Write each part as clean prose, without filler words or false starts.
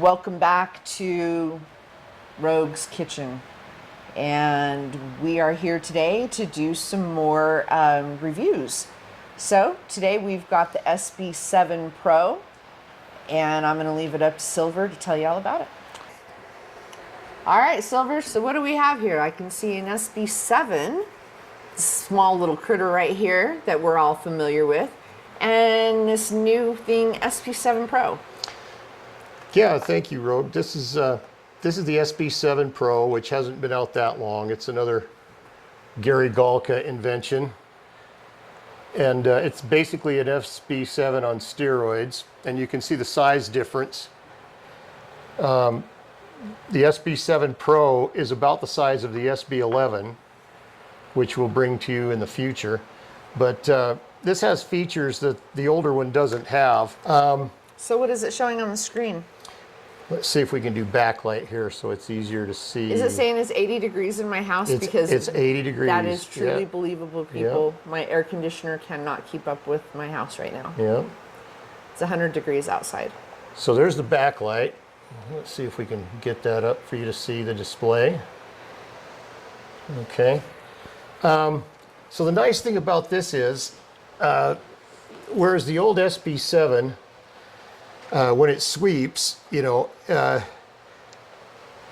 welcome back to Rogue's Kitchen. And we are here today to do some more reviews. So today we've got the PSB7-PRO, and I'm going to leave it up to Silver to tell you all about it. All right, Silver, so what do we have here? I can see an PSB7, small little critter right here that we're all familiar with, and this new thing, PSB7-PRO. Yeah, thank you, Rogue. This is the PSB7-PRO, which hasn't been out that long. It's another Gary Galka invention. And it's basically an PSB7 on steroids. And you can see the size difference. The PSB7-PRO is about the size of the PSB11, which we'll bring to you in the future. But this has features that the older one doesn't have. So what is it showing on the screen? Let's see if we can do backlight here so it's easier to see. Is it saying it's 80 degrees in my house? Because it's 80 degrees. That is truly believable, people. Yeah. My air conditioner cannot keep up with my house right now. Yeah. It's 100 degrees outside. So there's the backlight. Let's see if we can get that up for you to see the display. Okay. So the nice thing about this is, whereas the old PSB7, when it sweeps,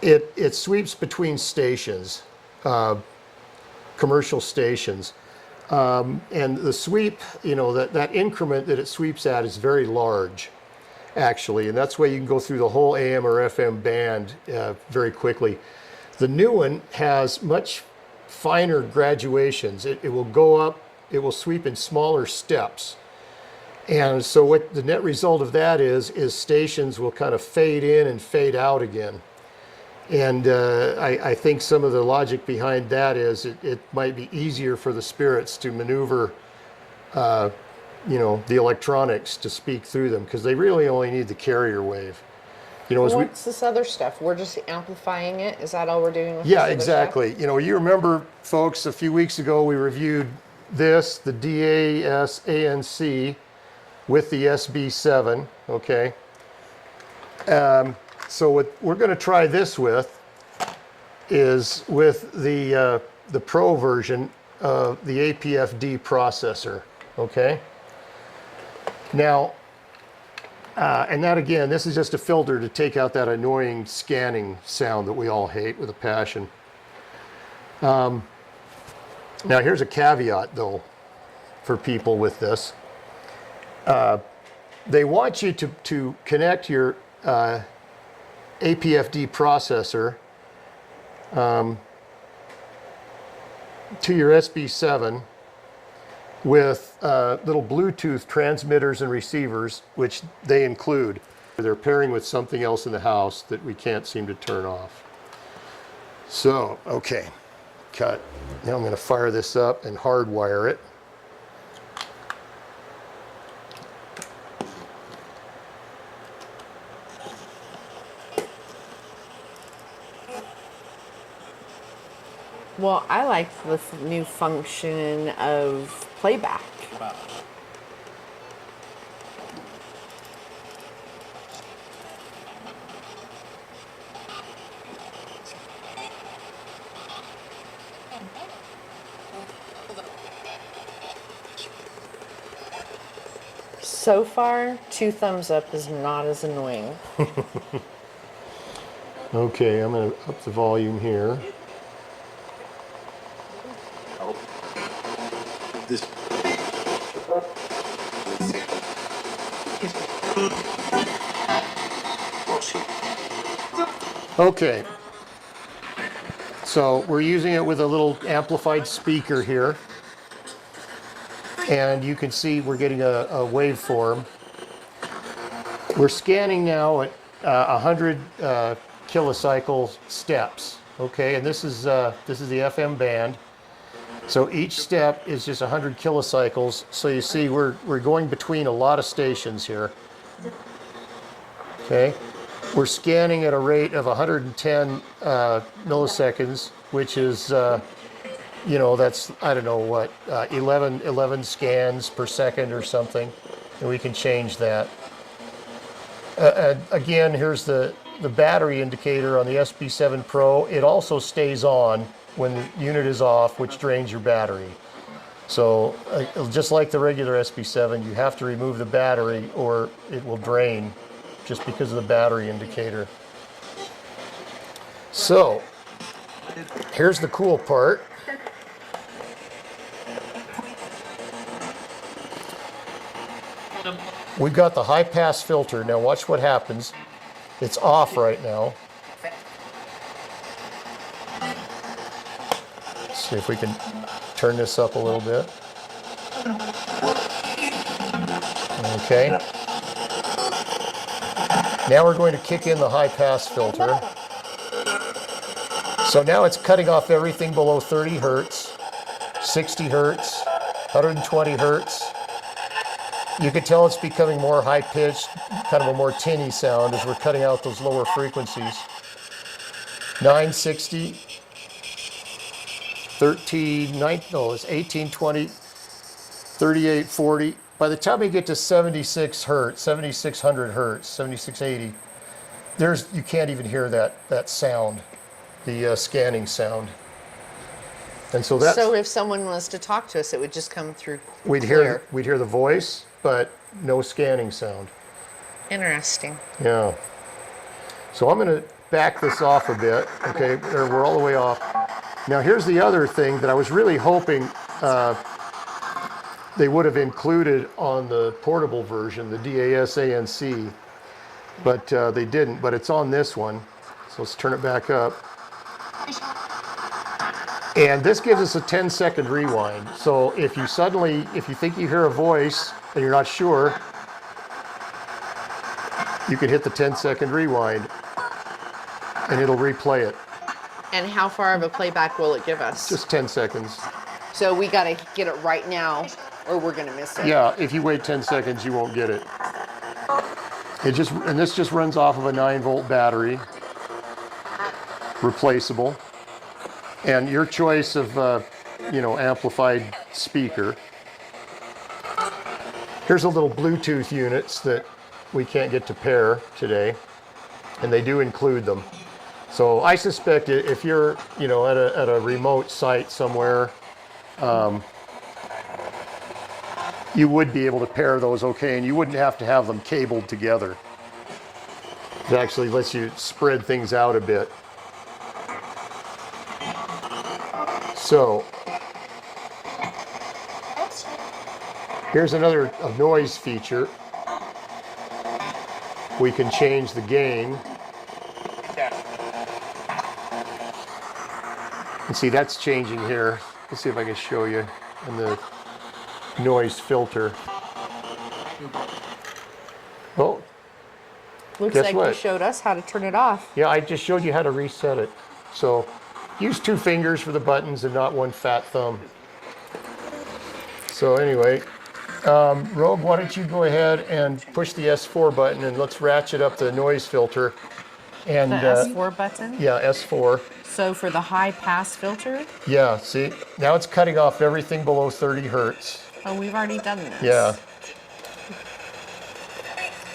it sweeps between stations, commercial stations. And the sweep, that increment that it sweeps at is very large, actually. And that's why you can go through the whole AM or FM band very quickly. The new one has much finer graduations. It will go up, it will sweep in smaller steps. And so what the net result of that is stations will kind of fade in and fade out again. And I think some of the logic behind that is it might be easier for the spirits to maneuver, the electronics to speak through them, because they really only need the carrier wave. What's this other stuff? We're just amplifying it? Is that all we're doing with Yeah, this exactly. You remember, folks, a few weeks ago we reviewed this, the DAS-ANC, with the PSB7, okay? So what we're going to try this with is with the Pro version of the APF-D processor, okay? Now, and that again, this is just a filter to take out that annoying scanning sound that we all hate with a passion. Now here's a caveat though for people with this. They want you to connect your APF-D processor to your PSB7 with little Bluetooth transmitters and receivers, which they include. They're pairing with something else in the house that we can't seem to turn off. So, okay, cut. Now I'm going to fire this up and hardwire it. Well, I like the new function of playback. So far, 2 thumbs up is not as annoying. Okay, I'm going to up the volume here. Okay, so we're using it with a little amplified speaker here, and you can see we're getting a waveform. We're scanning now at 100 kilocycle steps. Okay, and this is the FM band. So each step is just 100 kilocycles. So you see we're going between a lot of stations here. Okay, we're scanning at a rate of 110 milliseconds, which is that's, I don't know what, 11 scans per second or something, and we can change that. Again, here's the battery indicator on the PSB7-PRO. It also stays on when the unit is off, which drains your battery. So just like the regular SB7, you have to remove the battery or it will drain just because of the battery indicator. So here's the cool part. We've got the high pass filter. Now watch what happens. It's off right now. Let's see if we can turn this up a little bit. Okay. Now we're going to kick in the high pass filter. So now it's cutting off everything below 30 hertz, 60 hertz, 120 hertz. You can tell it's becoming more high pitched, kind of a more tinny sound as we're cutting out those lower frequencies. 960, 13, 9, no, it's 1820, 3840. By the time we get to 76 hertz, 7600 hertz, 7680, you can't even hear that sound, the scanning sound. And so that's, So if someone was to talk to us, it would just come through we'd clear. hear the voice, but no scanning sound. Interesting. Yeah. So I'm going to back this off a bit. Okay, we're all the way off. Now here's the other thing that I was really hoping they would have included on the portable version, the DAS-ANC, but they didn't. But it's on this one. So let's turn it back up. And this gives us a 10-second rewind. So if you think you hear a voice and you're not sure, you can hit the 10-second rewind and it'll replay it. And how far of a playback will it give us? Just 10 seconds. So we got to get it right now or we're going to miss it. Yeah, if you wait 10 seconds, you won't get it. And this just runs off of a 9-volt battery, replaceable. And your choice of, amplified speaker. Here's a little Bluetooth units that we can't get to pair today, and they do include them. So I suspect if you're, at a remote site somewhere, you would be able to pair those okay, and you wouldn't have to have them cabled together. It actually lets you spread things out a bit. So here's another noise feature. We can change the gain. And see, that's changing here. Let's see if I can show you in the noise filter. Oh, Looks guess like what? you showed us how to turn it off. Yeah, I just showed you how to reset it. So use 2 fingers for the buttons and not one fat thumb. So anyway, Rogue, why don't you go ahead and push the S4 button and let's ratchet up the noise filter. And The S4 button? yeah, S4. So for the high pass filter? Yeah, see, now it's cutting off everything below 30 hertz. Oh, we've already done this. Yeah.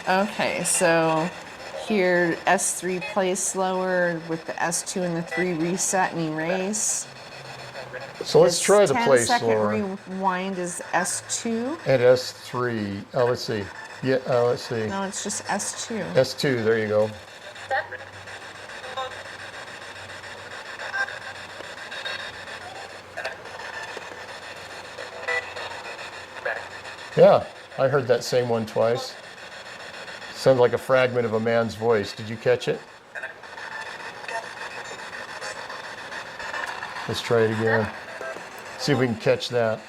Okay, so here S3 plays slower with the S2 and the 3 reset and erase. So let's try the play 10-second slower. rewind is S2. And S3. Oh, let's see. Yeah, let's see. No, it's just S2. S2, there you go. Yeah, I heard that same one twice. Sounds like a fragment of a man's voice. Did you catch it? Let's try it again. See if we can catch that.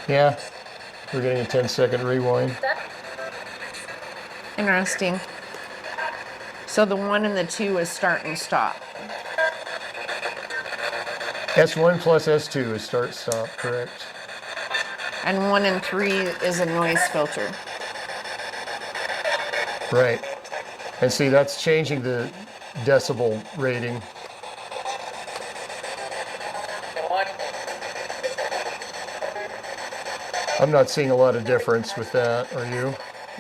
Yeah, we're getting a 10-second rewind. Interesting. So the 1 and the 2 is start and stop. S1 plus S2 is start stop, correct? And 1 and 3 is a noise filter. Right. And see, that's changing the decibel rating. I'm not seeing a lot of difference with that. Are you?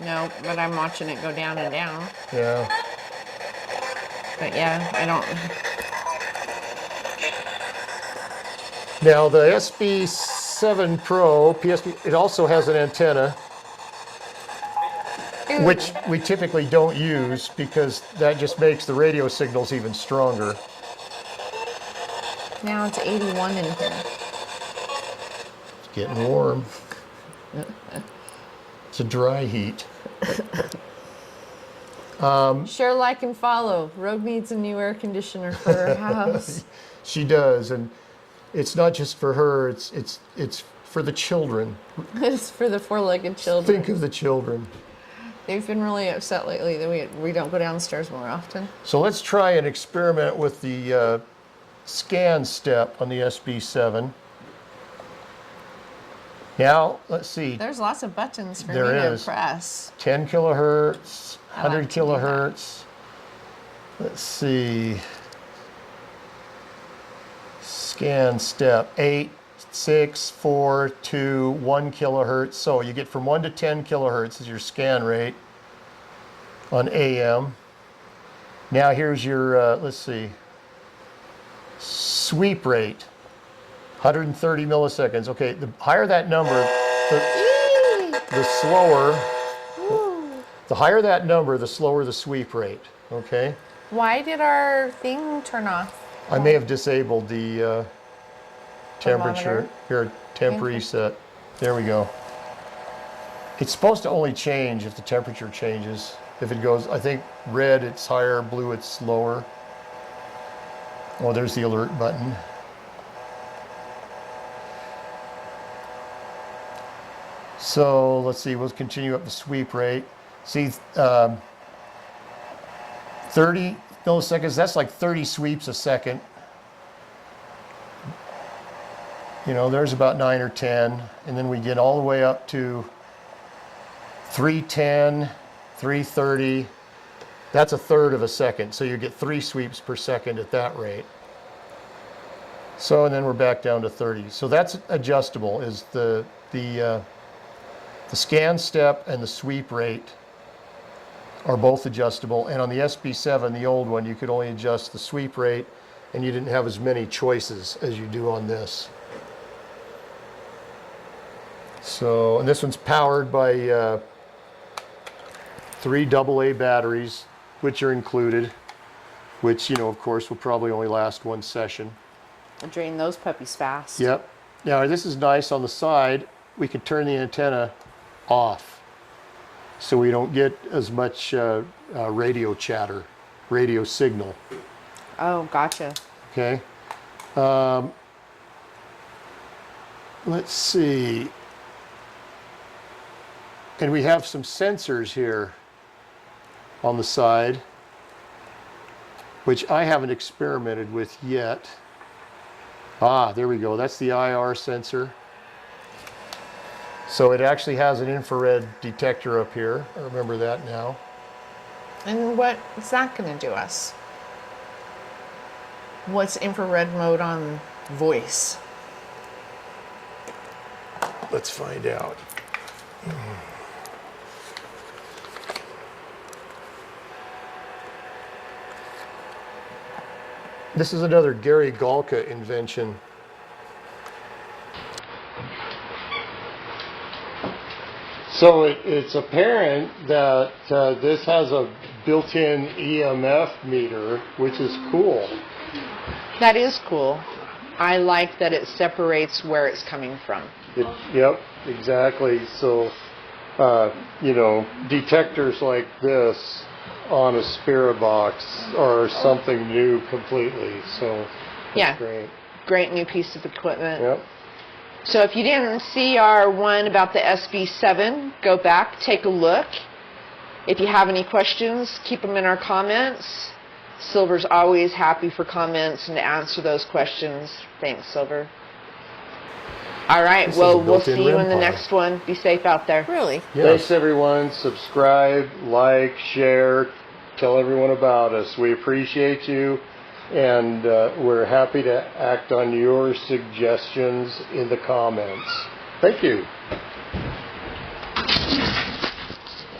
No, but I'm watching it go down and down. Yeah. But yeah, I don't. Now the SB7-PRO PSB, it also has an antenna, which we typically don't use because that just makes the radio signals even stronger. Now it's 81 in here. It's getting warm. It's a dry heat. Share, like, and follow. Rogue needs a new air conditioner for her house. She does, and it's not just for her. It's for the children. It's for the four-legged children. Think of the children. They've been really upset lately that we don't go downstairs more often. So let's try an experiment with the scan step on the SB7. Now, let's see. There's lots of buttons for me There to is. press. 10 kilohertz, I 100 like to do that. kilohertz. Let's see. Scan step 8, 6, 4, 2, 1 kilohertz. So you get from 1 to 10 kilohertz is your scan rate on AM. Now here's your, let's see, sweep rate. 130 milliseconds. Okay, the higher that number, the slower. The higher that number, the slower the sweep rate. Okay. Why did our thing turn off? I may have disabled the temperature. Thermometer? Here, temp reset. There we go. It's supposed to only change if the temperature changes. If it goes, I think red it's higher, blue it's lower. Oh, there's the alert button. So let's see, we'll continue up the sweep rate. See, 30 milliseconds, that's like 30 sweeps a second. You know, there's about 9 or 10. And then we get all the way up to 310, 330. That's a third of a second. So you get 3 sweeps per second at that rate. So, and then we're back down to 30. So that's adjustable, is the scan step and the sweep rate are both adjustable. And on the SB7, the old one, you could only adjust the sweep rate and you didn't have as many choices as you do on this. So, and this one's powered by 3 AA batteries, which are included, which, you know, of course, will probably only last 1 session. I'll drain those puppies fast. Yep. Now, this is nice on the side. We can turn the antenna off so we don't get as much radio chatter, radio signal. Oh, gotcha. Okay. Let's see. And we have some sensors here on the side, which I haven't experimented with yet. Ah, there we go. That's the IR sensor. So it actually has an infrared detector up here. I remember that now. And what is that going to do us? What's infrared mode on voice? Let's find out. This is another Gary Galka invention. So it's apparent that this has a built-in EMF meter, which is cool. That is cool. I like that it separates where it's coming from. Yep, exactly. So, you know, detectors like this on a Spira box are something new completely. So, that's great. Great new piece of equipment. Yep. So if you didn't see our one about the SB7, go back, take a look. If you have any questions, keep them in our comments. Silver's always happy for comments and to answer those questions. Thanks, Silver. All right, well, we'll see you in the next one. Be safe out there. Really? Yes. Thanks, everyone. Subscribe, like, share, tell everyone about us. We appreciate you, and we're happy to act on your suggestions in the comments. Thank you.